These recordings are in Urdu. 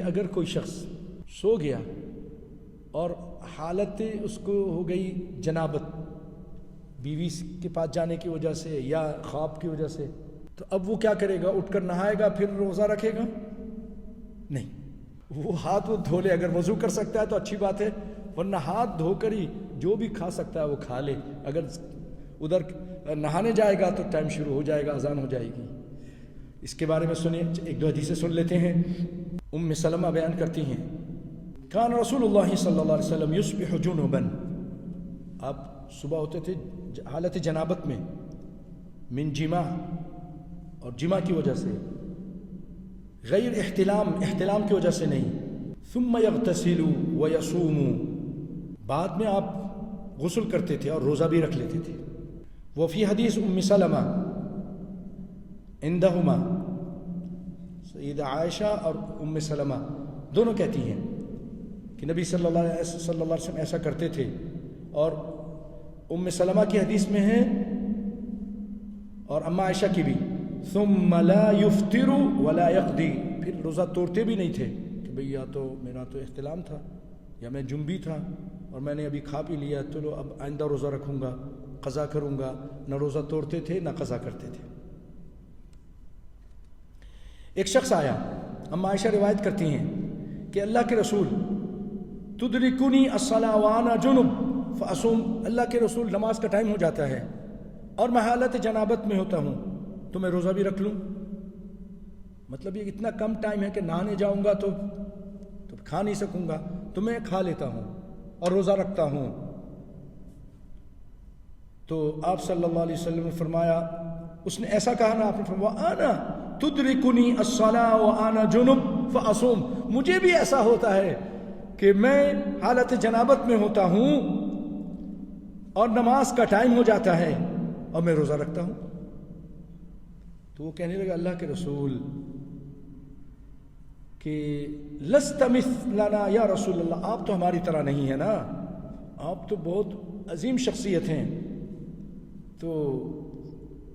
اگر کوئی شخص سو گیا اور حالت اس کو ہو گئی جنابت بیوی کے پاس جانے کی وجہ سے یا خواب کی وجہ سے، تو اب وہ کیا کرے گا؟ اٹھ کر نہائے گا پھر روزہ رکھے گا؟ نہیں، وہ ہاتھ وہ دھو لے، اگر وضو کر سکتا ہے تو اچھی بات ہے، ورنہ ہاتھ دھو کر ہی جو بھی کھا سکتا ہے وہ کھا لے۔ اگر ادھر نہانے جائے گا تو ٹائم شروع ہو جائے گا، اذان ہو جائے گی۔ اس کے بارے میں سنیں، ایک دو حدیثیں سن لیتے ہیں۔ ام سلمہ بیان کرتی ہیں، کان رسول اللہ صلی اللہ علیہ وسلم یصبح جنبا، آپ صبح ہوتے تھے حالت جنابت میں، من جماع، اور جماع کی وجہ سے، غیر احتلام کی وجہ سے نہیں، ثم یغتسل ویصوم، بعد میں آپ غسل کرتے تھے اور روزہ بھی رکھ لیتے تھے۔ وفی حدیث ام سلمہ عندہما، سیدہ عائشہ اور ام سلمہ دونوں کہتی ہیں کہ نبی صلی اللہ علیہ وسلم ایسا کرتے تھے، اور ام سلمہ کی حدیث میں ہے اور اما عائشہ کی بھی، ثم لا یفطر ولا یقضی، پھر روزہ توڑتے بھی نہیں تھے کہ بھئی یا تو میرا تو احتلام تھا یا میں جنبی تھا اور میں نے ابھی کھا پی لیا، چلو اب آئندہ روزہ رکھوں گا، قضا کروں گا۔ نہ روزہ توڑتے تھے نہ قضا کرتے تھے۔ ایک شخص آیا، اما عائشہ روایت کرتی ہیں کہ اللہ کے رسول، تدرکنی الصلاۃ وانا جنب فاصوم، اللہ کے رسول نماز کا ٹائم ہو جاتا ہے اور میں حالت جنابت میں ہوتا ہوں تو میں روزہ بھی رکھ لوں؟ مطلب یہ اتنا کم ٹائم ہے کہ نہانے جاؤں گا تو کھا نہیں سکوں گا، تو میں کھا لیتا ہوں اور روزہ رکھتا ہوں۔ تو آپ صلی اللہ علیہ وسلم نے فرمایا، اس نے ایسا کہا نا، آپ نے فرمایا انا تدرکنی الصلاۃ وانا جنب فاصوم، مجھے بھی ایسا ہوتا ہے کہ میں حالت جنابت میں ہوتا ہوں اور نماز کا ٹائم ہو جاتا ہے اور میں روزہ رکھتا ہوں۔ تو وہ کہنے لگا، اللہ کے رسول کہ لست مثلنا یا رسول اللہ، آپ تو ہماری طرح نہیں ہے نا، آپ تو بہت عظیم شخصیت ہیں۔ تو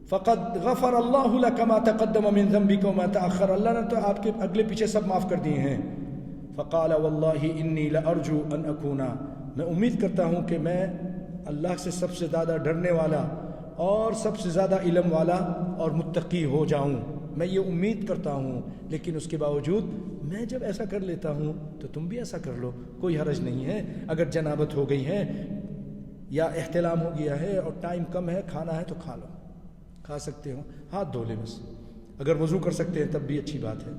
فقد غفر اللہ لک ما تقدم من ذنبک وما تأخر، اللہ نے تو آپ کے اگلے پیچھے سب معاف کر دیے ہیں۔ فقال واللہ انی لارجو ان اکونا، میں امید کرتا ہوں کہ میں اللہ سے سب سے زیادہ ڈرنے والا اور سب سے زیادہ علم والا اور متقی ہو جاؤں، میں یہ امید کرتا ہوں، لیکن اس کے باوجود میں جب ایسا کر لیتا ہوں تو تم بھی ایسا کر لو، کوئی حرج نہیں ہے۔ اگر جنابت ہو گئی ہے یا احتلام ہو گیا ہے اور ٹائم کم ہے، کھانا ہے تو کھا لو، کھا سکتے ہو، ہاتھ دھو لے بس، اگر وضو کر سکتے ہیں تب بھی اچھی بات ہے۔